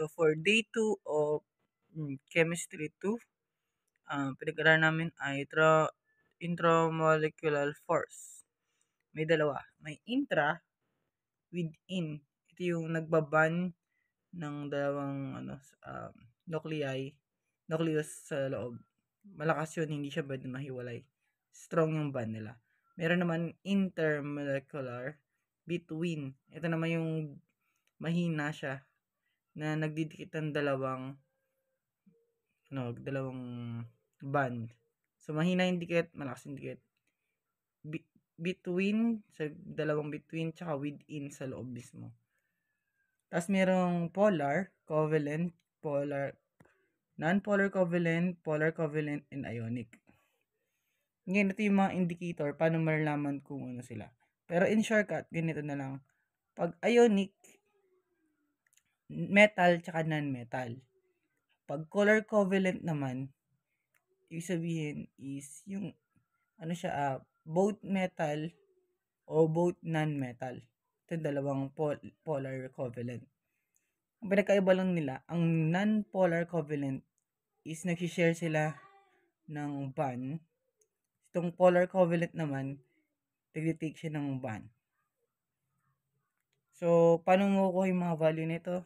So, for day 2 of Chemistry 2, pinag-aralan namin ay intramolecular force. May dalawa. May intra, within. Ito yung nagbaban ng dalawang nucleus sa loob. Malakas yun, hindi siya pwede mahiwalay. Strong yung bond nila. Meron naman intermolecular, between. Ito naman yung mahina siya na nagdidikit ng dalawang bond. So, mahina yung dikit, malakas yung dikit. Between, sa dalawang between, tsaka within sa loob mismo. Tapos, merong polar, covalent, polar, non-polar covalent, polar covalent, and ionic. Ngayon, ito yung mga indicator, paano malalaman kung ano sila. Pero in shortcut, ganito na lang. Pag ionic, metal, tsaka non-metal. Pag polar covalent naman, ibig sabihin is yung both metal o both non-metal. Ito yung dalawang polar covalent. Ang pinagkaiba lang nila, ang non-polar covalent is nag-share sila ng bond. Itong polar covalent naman, nag-take siya ng bond. So, paano mo kukuha yung mga value nito?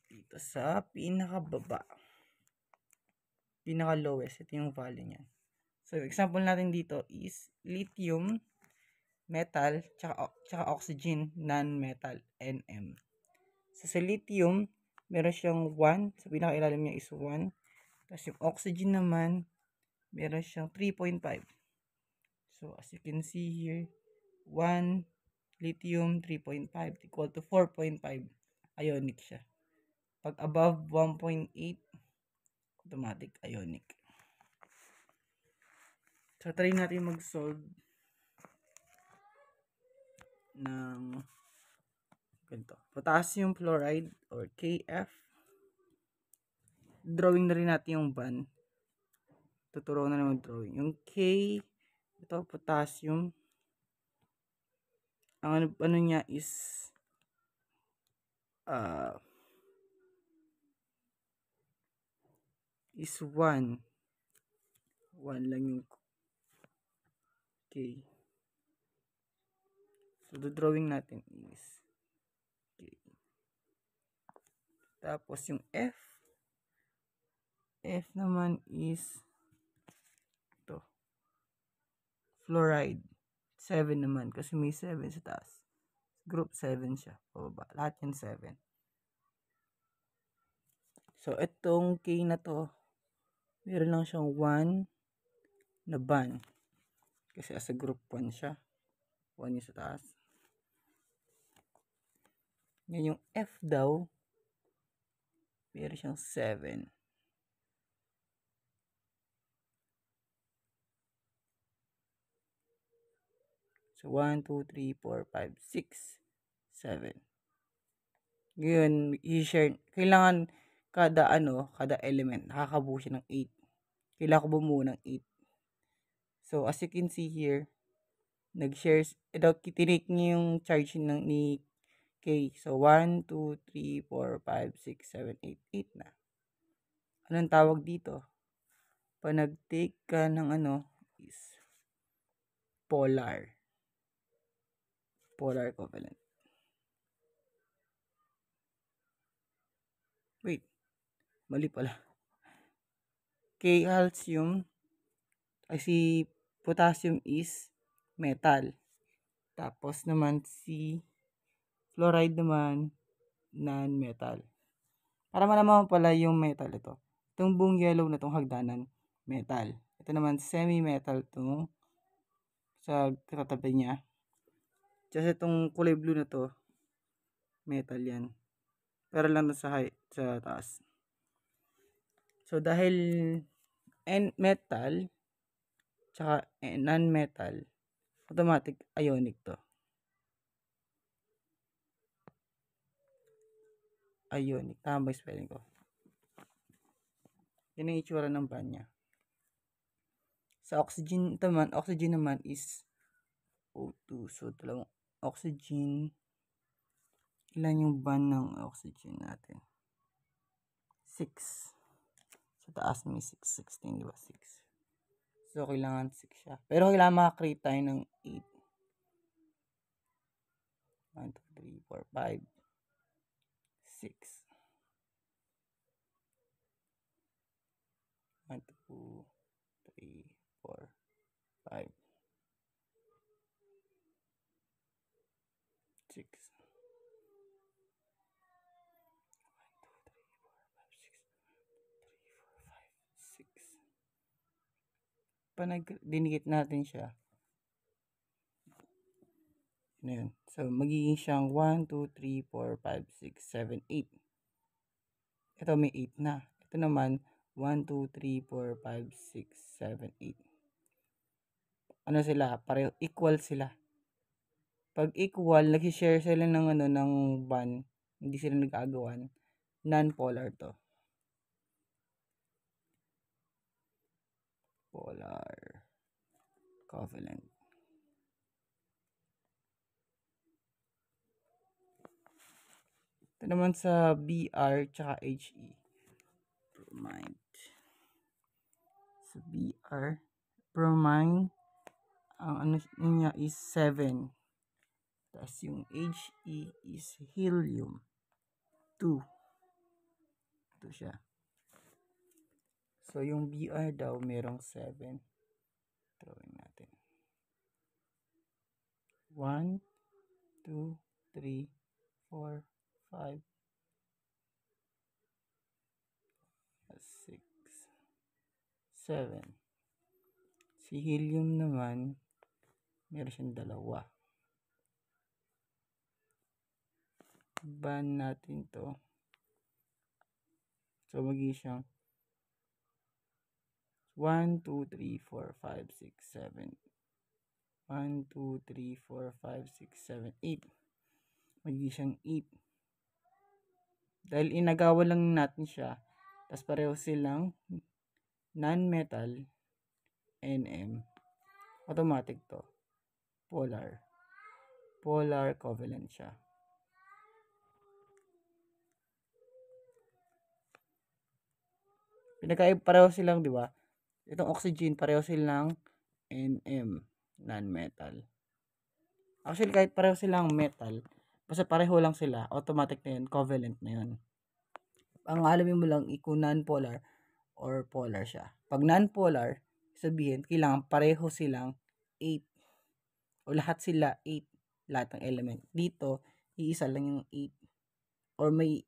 Dito sa pinakababa. Pinaka-lowest, ito yung value niya. So, example natin dito is lithium, metal, tsaka oxygen, non-metal, Nm. So, sa lithium, meron siyang 1. Sa pinakailalim niya is 1. Tapos yung oxygen naman, meron siyang 3.5. So, as you can see here, 1 lithium 3.5 equal to 4.5 ionic siya. Pag above 1.8, automatic ionic. So, try natin mag-solve ng ganito. Potassium fluoride or KF. Drawing na rin natin yung bond. Tuturo na naman drawing. Yung K, ito, potassium. Ang ano niya is is 1. 1 lang yung K. So, the drawing natin is K. Tapos, yung F. F naman is ito. Fluoride. 7 naman kasi may 7 sa taas. Group 7 siya. Pababa. Lahat yan 7. So, itong K na to, meron lang siyang 1 na bond. Kasi as a group 1 siya. 1 yung sa taas. Ngayon yung F daw, meron siyang 7. So, 1, 2, 3, 4, 5, 6, 7. Ngayon, i-share. Kailangan kada element, nakakabuo siya ng 8. Kailangan ko bumuo ng 8. So, as you can see here, nag-shares, tinake niya yung charge ni K. So, 1, 2, 3, 4, 5, 6, 7, 8. 8 na. Anong tawag dito? Pag nag-take ka ng is polar. Polar covalent. Wait. Mali pala. K calcium. Si potassium is metal. Tapos naman si fluoride naman non-metal. Para malaman pala yung metal ito. Itong buong yellow na itong hagdanan, metal. Ito naman semi-metal itong sa katabi niya. Kasi itong kulay blue na to, metal yan. Pero lang sa taas. So, dahil metal, tsaka non-metal, automatic ionic to. Ionic. Tama ba yung spelling ko? Yan ang itsura ng bond niya. Sa oxygen naman is O2. So, oxygen. Ilan yung bond ng oxygen natin? 6. Sa taas may 6, 16, di ba? 6. So, kailangan 6 siya. Pero kailangan makakreate tayo ng 8. 1, 2, 3, 4, 5, 6. 1, 2, 3, 4, 5, 6. 6. Pag dinikit natin siya, ano yun? So, magiging siyang 1, 2, 3, 4, 5, 6, 7, 8. Ito may 8 na. Ito naman, 1, 2, 3, 4, 5, 6, 7, 8. Ano sila? Pareho, equal sila. Pag equal, nag-share sila ng ng bond, hindi sila nag-agawan, non-polar to. Polar covalent. Ito naman sa Br tsaka He. Bromide. Sa Br, bromine, ang ano niya is 7. Tapos yung He is helium 2. Ito siya. So, yung Br daw merong 7. Drawing natin. 1, 2, 3, 4, 5, 6, 7. Si helium naman, meron siyang 2. Ban natin to. So, magiging siyang 1, 2, 3, 4, 5, 6, 7. 1, 2, 3, 4, 5, 6, 7, 8. Magiging siyang 8. Dahil inagawa lang natin siya, tapos pareho silang non-metal, NM, automatic to. Polar. Polar covalent siya. Pareho silang, di ba? Itong oxygen, pareho silang NM, non-metal. Actually, kahit pareho silang metal, basta pareho lang sila, automatic na yun, covalent na yun. Ang alamin mo lang, kung non-polar or polar siya. Pag non-polar, sabihin, kailangan pareho silang 8. O lahat sila 8. Lahat ng element. Dito, iisa lang yung 8. Or may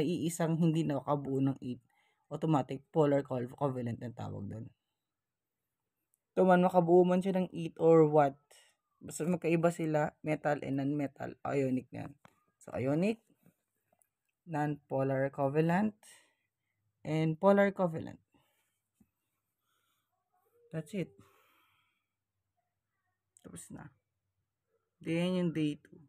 iisang hindi nakabuo ng 8. Automatic polar covalent ang tawag doon. Ito man, makabuo man siya ng 8 or what. Basta magkaiba sila, metal and non-metal, ionic na yan. So, ionic, non-polar covalent, and polar covalent. That's it. Tapos na. Then yung day 2.